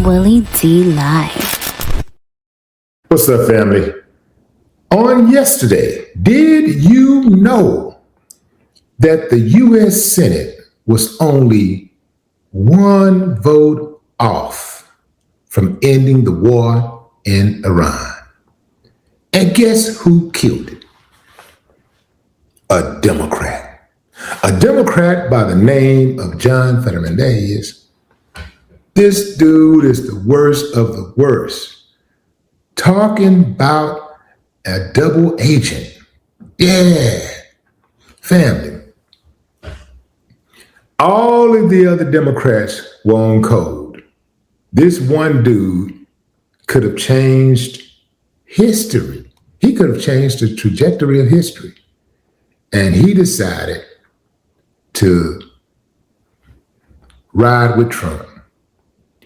Willie D Live. What's up, family? On yesterday, did you know that the U.S. Senate was only one vote off from ending the war in Iran? And guess who killed it? A Democrat. A Democrat by the name of John Fetterman. There he is. This dude is the worst of the worst. Talking about a double agent. Yeah. Family. All of the other Democrats were on code. This one dude could have changed history. He could have changed the trajectory of history. And he decided to ride with Trump.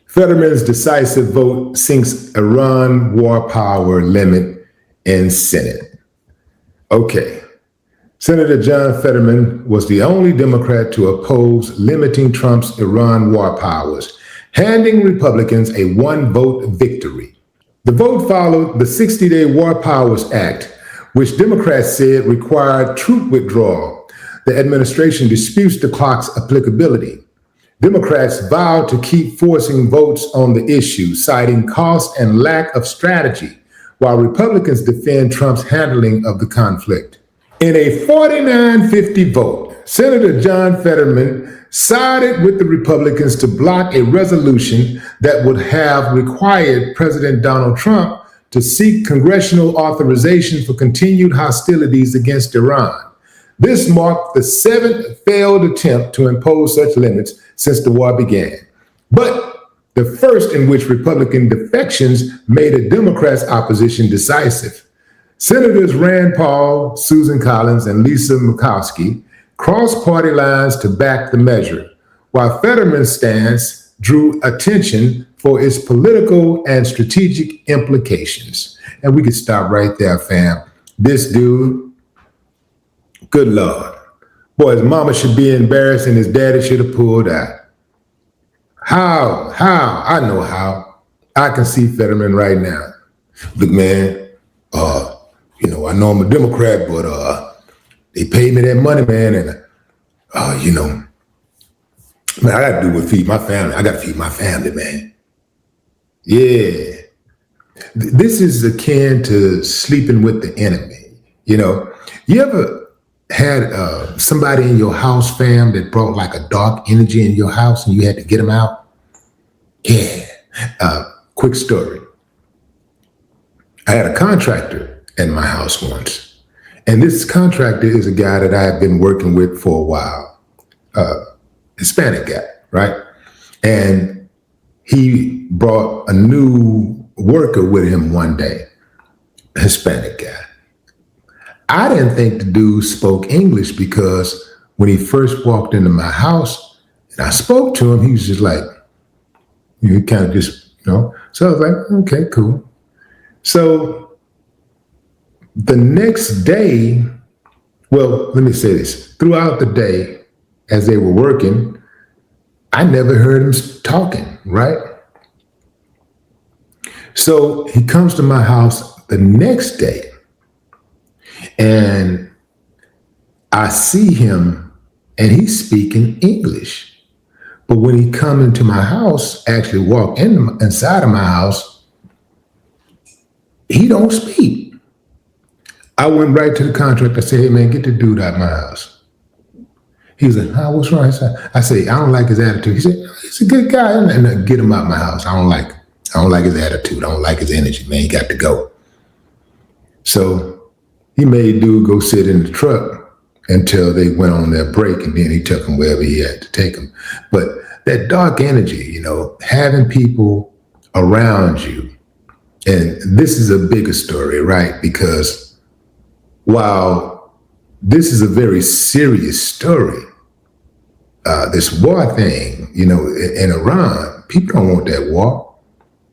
Fetterman's decisive vote sinks Iran war power limit in Senate. Okay. Senator John Fetterman was the only Democrat to oppose limiting Trump's Iran war powers, handing Republicans a one-vote victory. The vote followed the 60-day War Powers Act, which Democrats said required troop withdrawal. The administration disputes the clock's applicability. Democrats vowed to keep forcing votes on the issue, citing cost and lack of strategy, while Republicans defend Trump's handling of the conflict. In a 49-50 vote, Senator John Fetterman sided with the Republicans to block a resolution that would have required President Donald Trump to seek congressional authorization for continued hostilities against Iran. This marked the seventh failed attempt to impose such limits since the war began, but the first in which Republican defections made a Democrats' opposition decisive. Senators Rand Paul, Susan Collins, and Lisa Murkowski crossed party lines to back the measure, while Fetterman's stance drew attention for its political and strategic implications. And we could stop right there, fam. This dude, good Lord. Boy, his mama should be embarrassed and his daddy should have pulled out. How? I know how. I can see Fetterman right now. Look, man, I know I'm a Democrat, but they paid me that money, man, and man, I gotta do what feed my family. I gotta feed my family, man. Yeah. This is akin to sleeping with the enemy. You ever had somebody in your house, fam, that brought like a dark energy in your house and you had to get them out? Yeah. Quick story. I had a contractor in my house once. And this contractor is a guy that I have been working with for a while. Hispanic guy, right? And he brought a new worker with him one day, Hispanic guy. I didn't think the dude spoke English because when he first walked into my house and I spoke to him, he was just like, he kind of just, So I was like, okay, cool. So the next day, well, let me say this. Throughout the day, as they were working, I never heard him talking, right? So he comes to my house the next day, and I see him, and he's speaking English. But when he come into my house, actually walk inside of my house, he don't speak. I went right to the contractor. I said, hey, man, get the dude out of my house. He was like, what's wrong? I said, I don't like his attitude. He said, he's a good guy. And get him out of my house. I don't like his attitude. I don't like his energy, man. He got to go. So he made dude go sit in the truck until they went on their break, and then he took him wherever he had to take him. But that dark energy, having people around you, and this is a bigger story, right? Because while this is a very serious story, this war thing, in Iran, people don't want that war.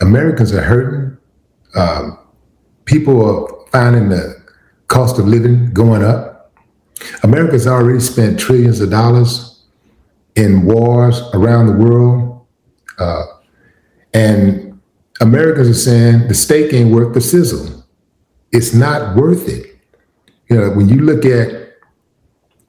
Americans are hurting. People are finding the cost of living going up. America's already spent trillions of dollars in wars around the world. And Americans are saying the steak ain't worth the sizzle. It's not worth it. When you look at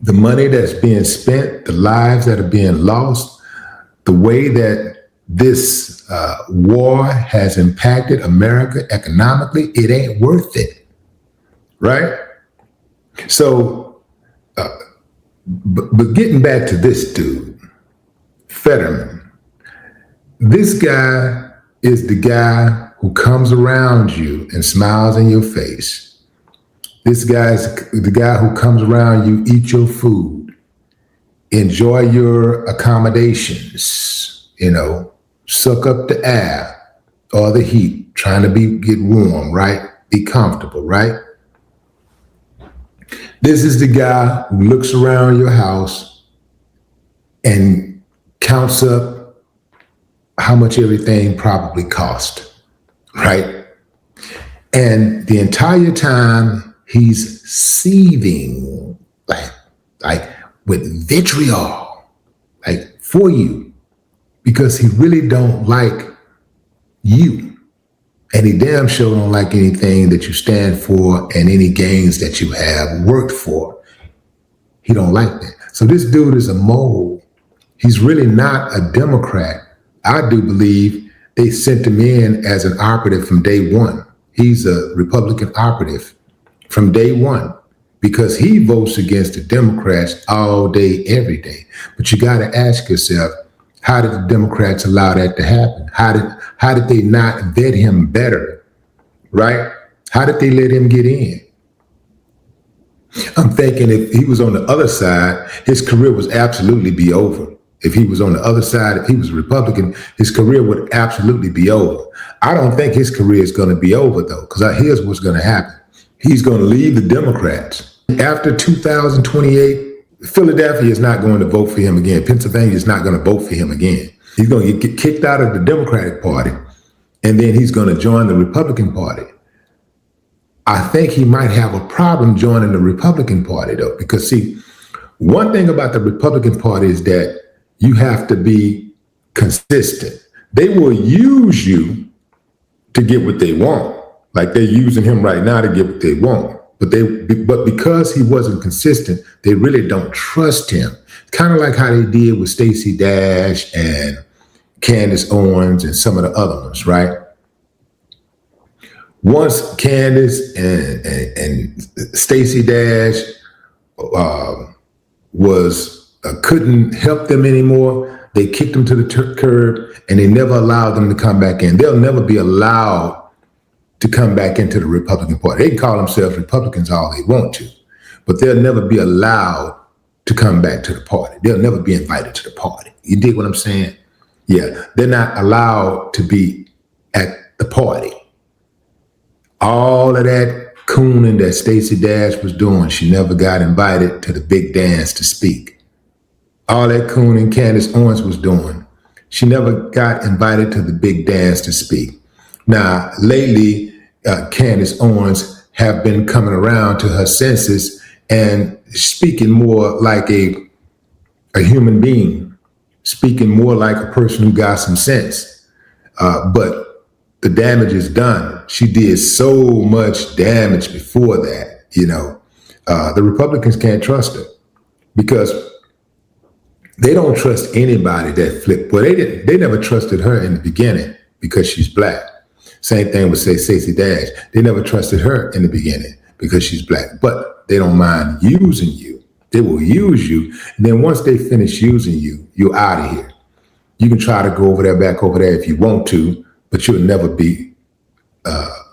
the money that's being spent, the lives that are being lost, the way that this war has impacted America economically, it ain't worth it, right? So, but getting back to this dude, Fetterman, this guy is the guy who comes around you and smiles in your face. This guy's the guy who comes around you, eat your food, enjoy your accommodations, suck up the air or the heat, trying to get warm, right? Be comfortable, right? This is the guy who looks around your house and counts up how much everything probably cost, right? And the entire time he's seething like with vitriol, like for you, because he really don't like you. And he damn sure don't like anything that you stand for and any gains that you have worked for. He don't like that. So this dude is a mole. He's really not a Democrat. I do believe they sent him in as an operative from day one. He's a Republican operative from day one because he votes against the Democrats all day, every day. But you got to ask yourself, how did the Democrats allow that to happen? How did they not vet him better, right? How did they let him get in? I'm thinking if he was on the other side, his career would absolutely be over. If he was on the other side, if he was a Republican, his career would absolutely be over. I don't think his career is going to be over, though, because here's what's going to happen. He's going to leave the Democrats. After 2028, Philadelphia is not going to vote for him again. Pennsylvania is not going to vote for him again. He's going to get kicked out of the Democratic Party, and then he's going to join the Republican Party. I think he might have a problem joining the Republican Party, though, because, see, one thing about the Republican Party is that you have to be consistent. They will use you to get what they want. Like they're using him right now to get what they want. But because he wasn't consistent, they really don't trust him. Kind of like how they did with Stacey Dash and Candace Owens and some of the other ones, right? Once Candace and Stacey Dash couldn't help them anymore, they kicked them to the curb and they never allowed them to come back in. They'll never be allowed to come back into the Republican Party. They can call themselves Republicans all they want to, but they'll never be allowed to come back to the party. They'll never be invited to the party. You dig what I'm saying? Yeah, they're not allowed to be at the party. All of that cooning that Stacey Dash was doing, she never got invited to the big dance to speak. All that cooning Candace Owens was doing, she never got invited to the big dance to speak. Now, lately, Candace Owens have been coming around to her senses and speaking more like a human being, speaking more like a person who got some sense. But the damage is done. She did so much damage before that, The Republicans can't trust her because they don't trust anybody that flipped. Well, they never trusted her in the beginning because she's black. Same thing with, say, Stacey Dash. They never trusted her in the beginning because she's black, but they don't mind using you. They will use you. And then once they finish using you, you're out of here. You can try to go over there, back over there if you want to, but you'll never be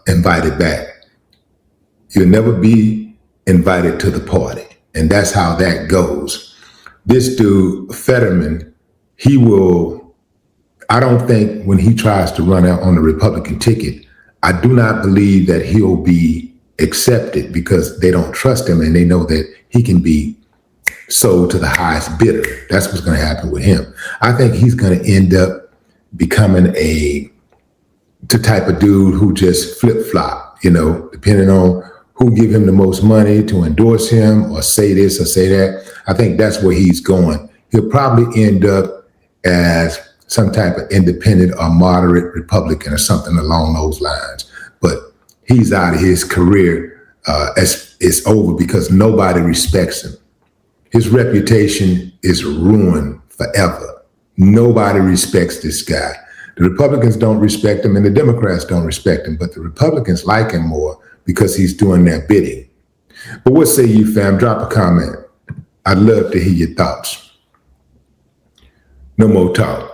invited back. You'll never be invited to the party. And that's how that goes. This dude, Fetterman, I don't think when he tries to run out on the Republican ticket, I do not believe that he'll be accepted because they don't trust him and they know that he can be sold to the highest bidder. That's what's going to happen with him. I think he's going to end up becoming the type of dude who just flip-flop, depending on who give him the most money to endorse him or say this or say that. I think that's where he's going. He'll probably end up as some type of independent or moderate Republican or something along those lines. But he's out of his career. It's over because nobody respects him. His reputation is ruined forever. Nobody respects this guy. The Republicans don't respect him and the Democrats don't respect him, but the Republicans like him more because he's doing their bidding. But what say you, fam? Drop a comment. I'd love to hear your thoughts. No more talk.